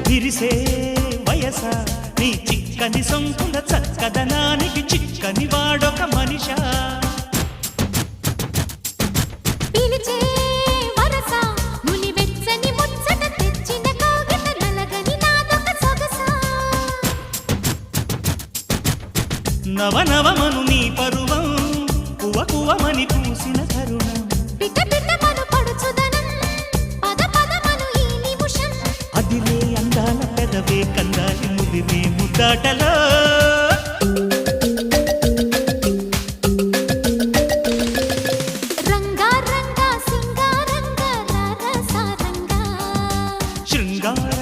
విరిసే వయస నీ చిక్కని సొంకుల చక్కదనానికి చిక్కని వాడొక మనిషా పిలిచే వరస ముని వెచ్చని ముచ్చట తెచ్చిన కోగిట నలగని నాదొక సొగసా నవనవమను నీ పరువం కువ కువమని పూసిన తరుణం పిట పిటమను పడుచుదనం పద పదమను ఈ నిమిషం అదిరే అందాల పెదవే కందాలి ముదిరే ముద్దాటలో రంగా రంగా సింగారంగా రారసారంగా శృంగార